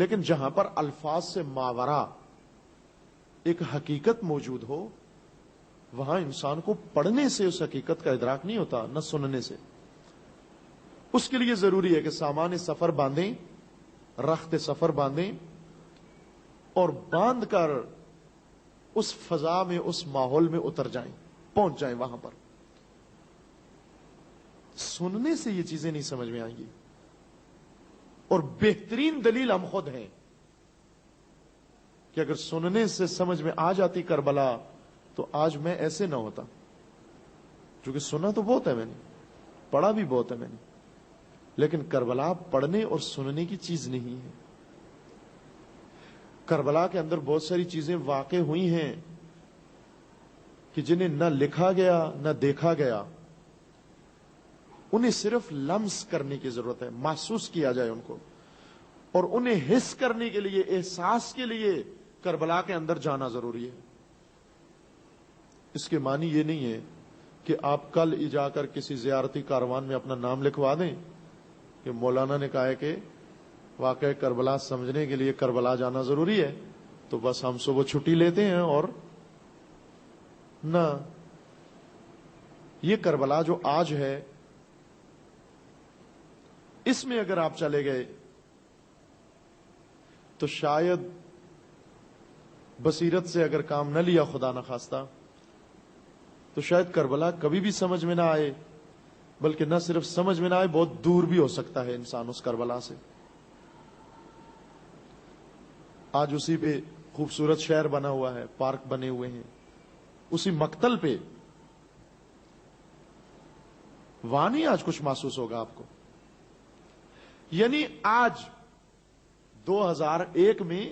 لیکن جہاں پر الفاظ سے ماورا ایک حقیقت موجود ہو، وہاں انسان کو پڑھنے سے اس حقیقت کا ادراک نہیں ہوتا، نہ سننے سے۔ اس کے لیے ضروری ہے کہ سامان سفر باندھیں، رخت سفر باندھیں، اور باندھ کر اس فضا میں، اس ماحول میں اتر جائیں، پہنچ جائیں وہاں پر۔ سننے سے یہ چیزیں نہیں سمجھ میں آئیں گی، اور بہترین دلیل ہم خود ہیں کہ اگر سننے سے سمجھ میں آ جاتی کربلا تو آج میں ایسے نہ ہوتا، کیونکہ سنا تو بہت ہے میں نے، پڑھا بھی بہت ہے میں نے، لیکن کربلا پڑھنے اور سننے کی چیز نہیں ہے۔ کربلا کے اندر بہت ساری چیزیں واقع ہوئی ہیں کہ جنہیں نہ لکھا گیا نہ دیکھا گیا، انہیں صرف لمس کرنے کی ضرورت ہے، محسوس کیا جائے ان کو، اور انہیں حس کرنے کے لیے، احساس کے لیے کربلا کے اندر جانا ضروری ہے۔ اس کے معنی یہ نہیں ہے کہ آپ کل ہی جا کر کسی زیارتی کاروان میں اپنا نام لکھوا دیں کہ مولانا نے کہا ہے کہ واقع کربلا سمجھنے کے لیے کربلا جانا ضروری ہے، تو بس ہم صبح چھٹی لیتے ہیں، اور نہ، یہ کربلا جو آج ہے، اس میں اگر آپ چلے گئے تو شاید بصیرت سے اگر کام نہ لیا، خدا نہ خواستہ، تو شاید کربلا کبھی بھی سمجھ میں نہ آئے، بلکہ نہ صرف سمجھ میں نہ آئے، بہت دور بھی ہو سکتا ہے انسان اس کربلا سے۔ آج اسی پہ خوبصورت شہر بنا ہوا ہے، پارک بنے ہوئے ہیں، اسی مقتل پہ، وہاں نہیں آج کچھ محسوس ہوگا آپ کو؟ یعنی آج 2001 میں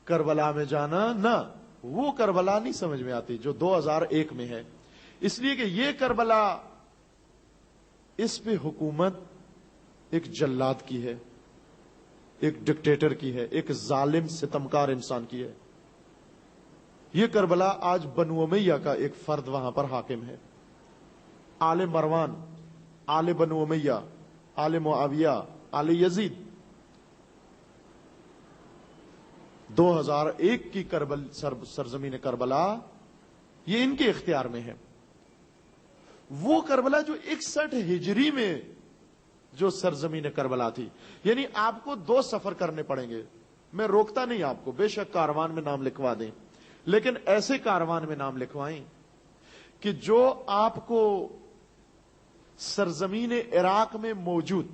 کربلا میں جانا، نہ، وہ کربلا نہیں سمجھ میں آتی جو 2001 میں ہے، اس لیے کہ یہ کربلا، اس پہ حکومت ایک جلاد کی ہے، ایک ڈکٹیٹر کی ہے، ایک ظالم ستمکار انسان کی ہے۔ یہ کربلا آج بنو امیہ کا ایک فرد وہاں پر حاکم ہے، آل مروان، آل بنو امیہ، آل معاویہ، آل یزید۔ 2001 کی سرزمین کربلا یہ ان کے اختیار میں ہے۔ وہ کربلا جو 61 ہجری میں جو سرزمین کربلا تھی، یعنی آپ کو 2 سفر کرنے پڑیں گے۔ میں روکتا نہیں آپ کو، بے شک کاروان میں نام لکھوا دیں، لیکن ایسے کاروان میں نام لکھوائیں کہ جو آپ کو سرزمین عراق میں موجود،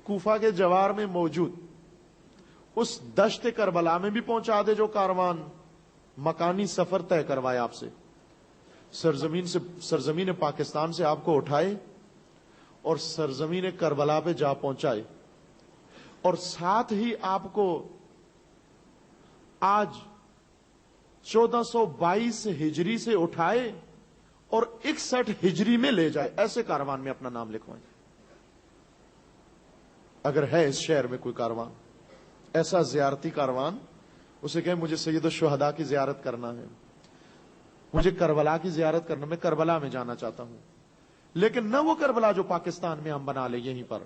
کوفہ کے جوار میں موجود اس دشت کربلا میں بھی پہنچا دے جو کاروان، مکانی سفر طے کروائے آپ سے، سرزمین پاکستان سے آپ کو اٹھائے اور سرزمین کربلا پہ جا پہنچائے، اور ساتھ ہی آپ کو آج 1422 ہجری سے اٹھائے اور 61 ہجری میں لے جائے، ایسے کاروان میں اپنا نام لکھوائیں۔ اگر ہے اس شہر میں کوئی کاروان ایسا زیارتی کاروان، اسے کہیں مجھے سید الشہداء کی زیارت کرنا ہے، مجھے کربلا کی زیارت کرنا، میں کربلا میں جانا چاہتا ہوں، لیکن نہ وہ کربلا جو پاکستان میں ہم بنا لیں یہیں پر،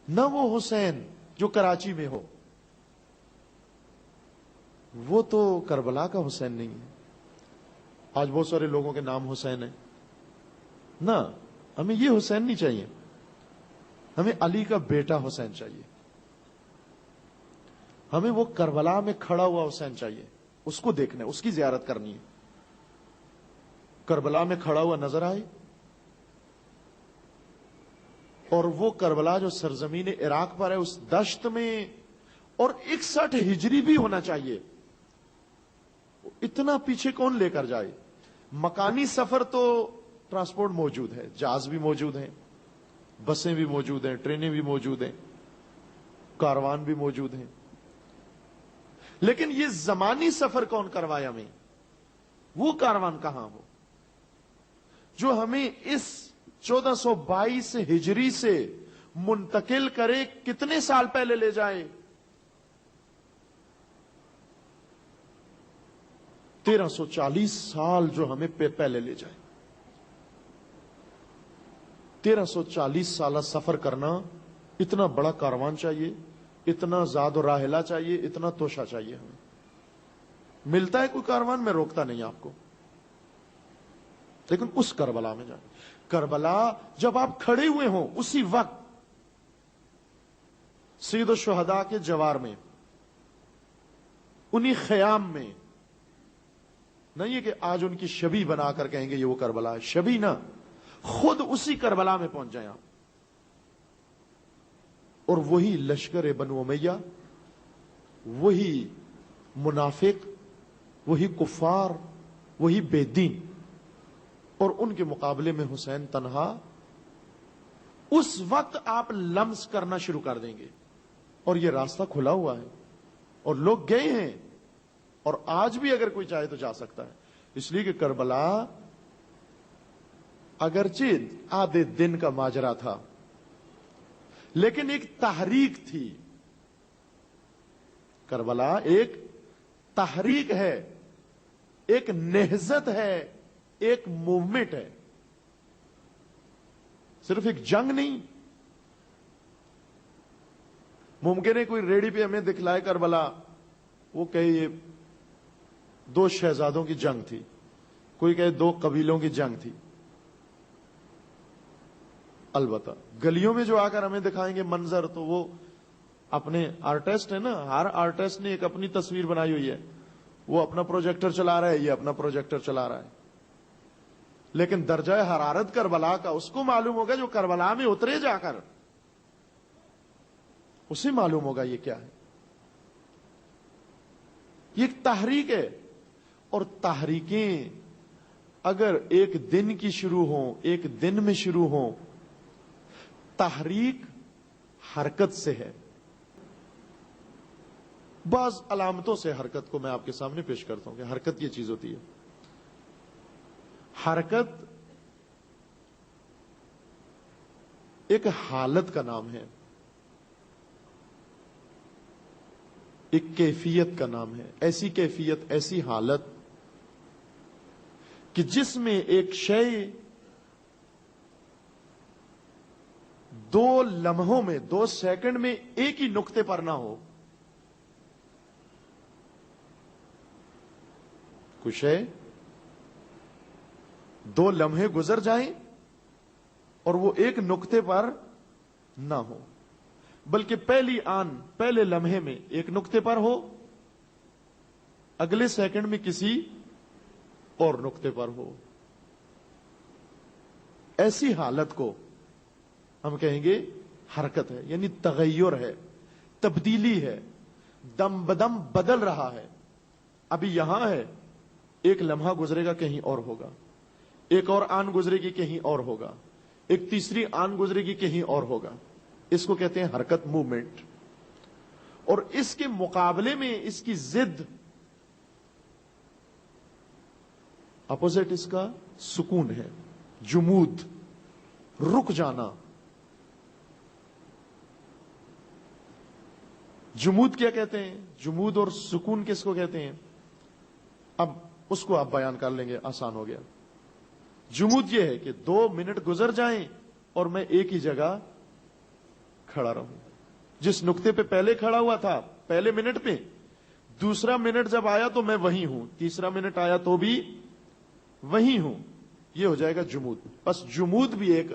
نہ وہ حسین جو کراچی میں ہو، وہ تو کربلا کا حسین نہیں ہے۔ آج بہت سارے لوگوں کے نام حسین ہیں، نہ، ہمیں یہ حسین نہیں چاہیے، ہمیں علی کا بیٹا حسین چاہیے، ہمیں وہ کربلا میں کھڑا ہوا حسین چاہیے، اس کو دیکھنا ہے، اس کی زیارت کرنی ہے۔ کربلا میں کھڑا ہوا نظر آئے، اور وہ کربلا جو سرزمین عراق پر ہے اس دشت میں، اور 61 ہجری بھی ہونا چاہیے۔ اتنا پیچھے کون لے کر جائے؟ مکانی سفر تو ٹرانسپورٹ موجود ہے، جہاز بھی موجود ہیں، بسیں بھی موجود ہیں، ٹرینیں بھی موجود ہیں، کاروان بھی موجود ہیں، لیکن یہ زمانی سفر کون کروائے ہمیں؟ وہ کاروان کہاں ہو جو ہمیں اس 1422 ہجری سے منتقل کرے، کتنے سال پہلے لے جائے؟ 1340 سال جو ہمیں پہلے لے جائے۔ 1340 سالہ سفر کرنا اتنا بڑا کاروان چاہیے، اتنا زاد و راحلہ چاہیے، اتنا توشہ چاہیے ہمیں. ملتا ہے کوئی کاروان، میں روکتا نہیں آپ کو، لیکن اس کربلا میں جائیں. کربلا جب آپ کھڑے ہوئے ہوں اسی وقت سید الشہداء کے جوار میں، انہی خیام میں، نہیں ہے کہ آج ان کی شبیہ بنا کر کہیں گے یہ وہ کربلا ہے، شبیہ نہ، خود اسی کربلا میں پہنچ جائیں آپ. اور وہی لشکر بنو امیہ، وہی منافق، وہی کفار، وہی بے دین، اور ان کے مقابلے میں حسین تنہا. اس وقت آپ لمس کرنا شروع کر دیں گے، اور یہ راستہ کھلا ہوا ہے اور لوگ گئے ہیں، اور آج بھی اگر کوئی چاہے تو جا سکتا ہے. اس لیے کہ کربلا اگرچہ آدھے دن کا ماجرا تھا، لیکن ایک تحریک تھی. کربلا ایک تحریک ہے، ایک نہضت ہے، ایک موومنٹ ہے، صرف ایک جنگ نہیں. ممکن ہے کوئی ریڈی پہ ہمیں دکھلائے کربلا، وہ کہے یہ 2 شہزادوں کی جنگ تھی، کوئی کہے 2 قبیلوں کی جنگ تھی. البتہ گلیوں میں جو آ کر ہمیں دکھائیں گے منظر، تو وہ اپنے آرٹسٹ ہے نا، ہر آرٹسٹ نے ایک اپنی تصویر بنائی ہوئی ہے، وہ اپنا پروجیکٹر چلا رہا ہے، یہ اپنا پروجیکٹر چلا رہا ہے. لیکن درجہ حرارت کربلا کا اس کو معلوم ہوگا جو کربلا میں اترے جا کر، اسے معلوم ہوگا یہ کیا ہے. یہ ایک تحریک ہے، اور تحریکیں اگر ایک دن کی شروع ہوں، ایک دن میں شروع ہوں، تحریک حرکت سے ہے. بعض علامتوں سے حرکت کو میں آپ کے سامنے پیش کرتا ہوں کہ حرکت یہ چیز ہوتی ہے. حرکت ایک حالت کا نام ہے، ایک کیفیت کا نام ہے. ایسی کیفیت، ایسی حالت کہ جس میں ایک شے 2 لمحوں میں، 2 سیکنڈ میں ایک ہی نقطے پر نہ ہو. کچھ ہے 2 لمحے گزر جائیں اور وہ ایک نقطے پر نہ ہو، بلکہ پہلے لمحے میں ایک نقطے پر ہو، اگلے سیکنڈ میں کسی اور نقطے پر ہو. ایسی حالت کو ہم کہیں گے حرکت ہے، یعنی تغیر ہے، تبدیلی ہے، دم بدم بدل رہا ہے. ابھی یہاں ہے، ایک لمحہ گزرے گا کہیں اور ہوگا، ایک اور آن گزرے گی کہیں اور ہوگا، ایک تیسری آن گزرے گی کہیں اور ہوگا. اس کو کہتے ہیں حرکت، موومنٹ. اور اس کے مقابلے میں اس کی ضد، اپوزٹ اس کا سکون ہے، جمود، رک جانا. جمود کیا کہتے ہیں؟ جمود اور سکون کس کو کہتے ہیں؟ اب اس کو آپ بیان کر لیں گے، آسان ہو گیا. جمود یہ ہے کہ 2 منٹ گزر جائیں اور میں ایک ہی جگہ کھڑا رہوں. جس نقطے پہ پہلے کھڑا ہوا تھا پہلے منٹ پہ، دوسرا منٹ جب آیا تو میں وہیں ہوں، تیسرا منٹ آیا تو بھی وہیں ہوں. یہ ہو جائے گا جمود. بس جمود بھی ایک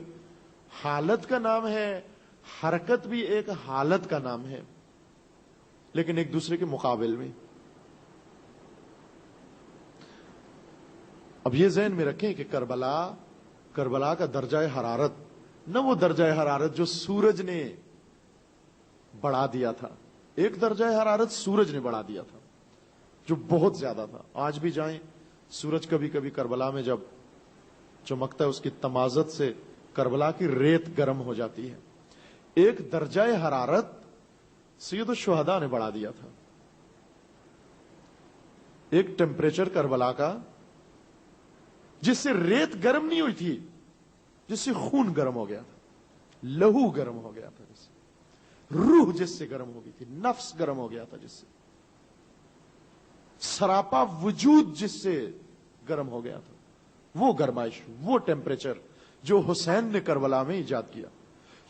حالت کا نام ہے، حرکت بھی ایک حالت کا نام ہے، لیکن ایک دوسرے کے مقابل میں. اب یہ ذہن میں رکھیں کہ کربلا کا درجہ حرارت، نہ وہ درجہ حرارت جو سورج نے بڑھا دیا تھا. ایک درجہ حرارت سورج نے بڑھا دیا تھا جو بہت زیادہ تھا. آج بھی جائیں، سورج کبھی کبھی کربلا میں جب چمکتا ہے، اس کی تمازت سے کربلا کی ریت گرم ہو جاتی ہے. ایک درجہ حرارت سید الشہداء نے بڑھا دیا تھا. ایک ٹیمپریچر کربلا کا جس سے ریت گرم نہیں ہوئی تھی، جس سے خون گرم ہو گیا تھا، لہو گرم ہو گیا تھا، جس سے روح جس سے گرم ہو گئی تھی، نفس گرم ہو گیا تھا، جس سے سراپا وجود جس سے گرم ہو گیا تھا. وہ گرمائش، وہ ٹیمپریچر جو حسین نے کربلا میں ایجاد کیا.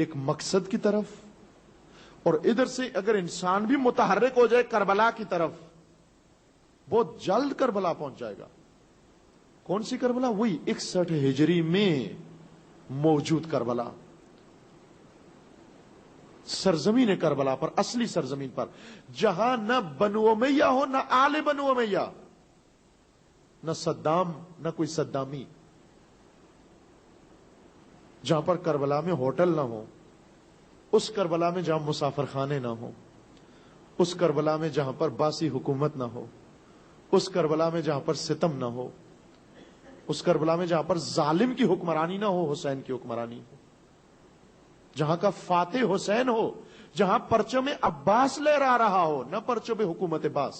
ایک مقصد کی طرف، اور ادھر سے اگر انسان بھی متحرک ہو جائے کربلا کی طرف، بہت جلد کربلا پہنچ جائے گا۔ کون سی کربلا؟ وہی 61 ہجری میں موجود کربلا، سرزمین کربلا پر، اصلی سرزمین پر، جہاں نہ بنو امیہ ہو، نہ آل بنو امیہ، نہ صدام، نہ کوئی صدامی، جہاں پر کربلا میں ہوٹل نہ ہو، اس کربلا میں جہاں مسافر خانے نہ ہو، اس کربلا میں جہاں پر باسی حکومت نہ ہو، اس کربلا میں جہاں پر ستم نہ ہو، اس کربلا میں جہاں پر ظالم کی حکمرانی نہ ہو، حسین کی حکمرانی ہو، جہاں کا فاتح حسین ہو، جہاں پرچم عباس لہرا رہا ہو، نہ پرچم حکومت باس۔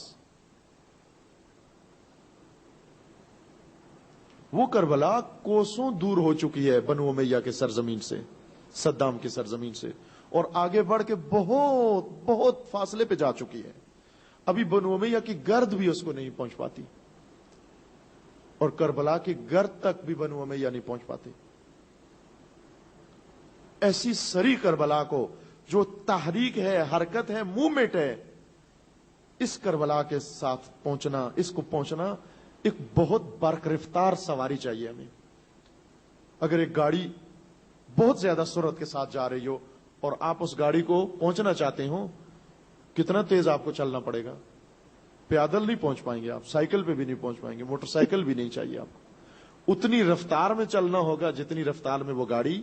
وہ کربلا کوسوں دور ہو چکی ہے بنو امیہ کے سرزمین سے، صدام کی سرزمین سے، اور آگے بڑھ کے بہت بہت فاصلے پہ جا چکی ہے۔ ابھی بنو امیہ کی گرد بھی اس کو نہیں پہنچ پاتی، اور کربلا کی گرد تک بھی بنو امیہ نہیں پہنچ پاتے۔ ایسی سری کربلا کو، جو تحریک ہے، حرکت ہے، موومنٹ ہے، اس کربلا کے ساتھ پہنچنا، اس کو پہنچنا ایک بہت برق رفتار سواری چاہیے ہمیں۔ اگر ایک گاڑی بہت زیادہ سرعت کے ساتھ جا رہی ہو اور آپ اس گاڑی کو پہنچنا چاہتے ہو، کتنا تیز آپ کو چلنا پڑے گا؟ پیادل نہیں پہنچ پائیں گے آپ، سائیکل پہ بھی نہیں پہنچ پائیں گے، موٹر سائیکل بھی نہیں چاہیے آپ کو، اتنی رفتار میں چلنا ہوگا جتنی رفتار میں وہ گاڑی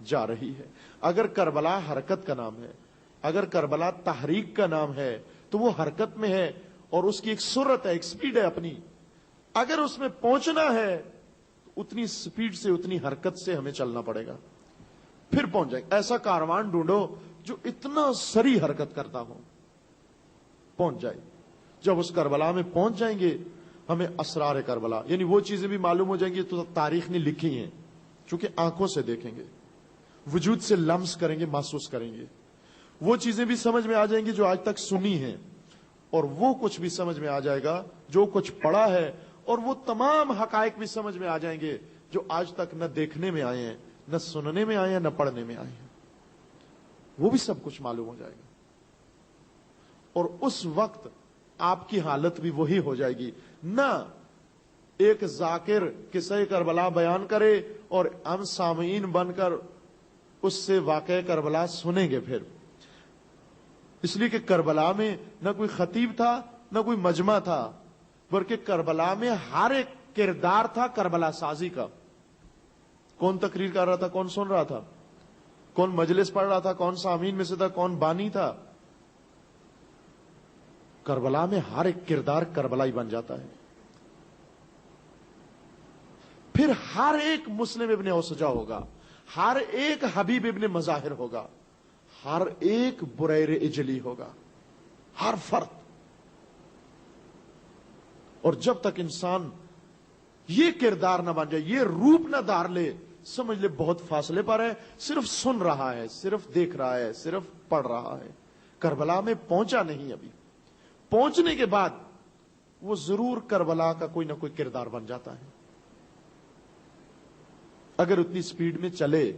جا رہی ہے۔ اگر کربلا حرکت کا نام ہے، اگر کربلا تحریک کا نام ہے، تو وہ حرکت میں ہے، اور اس کی ایک سرعت ہے، ایک سپیڈ ہے اپنی۔ اگر اس میں پہنچنا ہے تو اتنی سپیڈ سے، اتنی حرکت سے ہمیں چلنا پڑے گا، پھر پہنچ جائے گا۔ ایسا کاروان ڈھونڈو جو اتنا سری حرکت کرتا ہو، پہنچ جائے۔ جب اس کربلا میں پہنچ جائیں گے، ہمیں اسرار کربلا، یعنی وہ چیزیں بھی معلوم ہو جائیں گی تو تاریخ نے لکھی ہیں، چونکہ آنکھوں سے دیکھیں گے، وجود سے لمس کریں گے، محسوس کریں گے، وہ چیزیں بھی سمجھ میں آ جائیں گی جو آج تک سنی ہیں، اور وہ کچھ بھی سمجھ میں آ جائے گا جو کچھ پڑھا ہے، اور وہ تمام حقائق بھی سمجھ میں آ جائیں گے جو آج تک نہ دیکھنے میں آئے ہیں، نہ سننے میں آئے ہیں، نہ پڑھنے میں آئے ہیں، وہ بھی سب کچھ معلوم ہو جائے گا۔ اور اس وقت آپ کی حالت بھی وہی ہو جائے گی، نہ ایک ذاکر قصہ کربلا بیان کرے اور ہم سامعین بن کر اس سے واقع کربلا سنیں گے پھر، اس لیے کہ کربلا میں نہ کوئی خطیب تھا، نہ کوئی مجمع تھا، بلکہ کربلا میں ہر ایک کردار تھا کربلا سازی کا۔ کون تقریر کر رہا تھا، کون سن رہا تھا، کون مجلس پڑھ رہا تھا، کون سامعین میں سے تھا، کون بانی تھا، کربلا میں ہر ایک کردار کربلا ہی بن جاتا ہے۔ پھر ہر ایک مسلم ابن اوسجا ہوگا، ہر ایک حبیب ابن مظاہر ہوگا، ہر ایک بریر اجلی ہوگا، ہر فرد۔ اور جب تک انسان یہ کردار نہ بن جائے، یہ روپ نہ دھار لے، سمجھ لے بہت فاصلے پر ہے، صرف سن رہا ہے، صرف دیکھ رہا ہے، صرف پڑھ رہا ہے، کربلا میں پہنچا نہیں ابھی۔ پہنچنے کے بعد وہ ضرور کربلا کا کوئی نہ کوئی کردار بن جاتا ہے، اگر اتنی سپیڈ میں چلے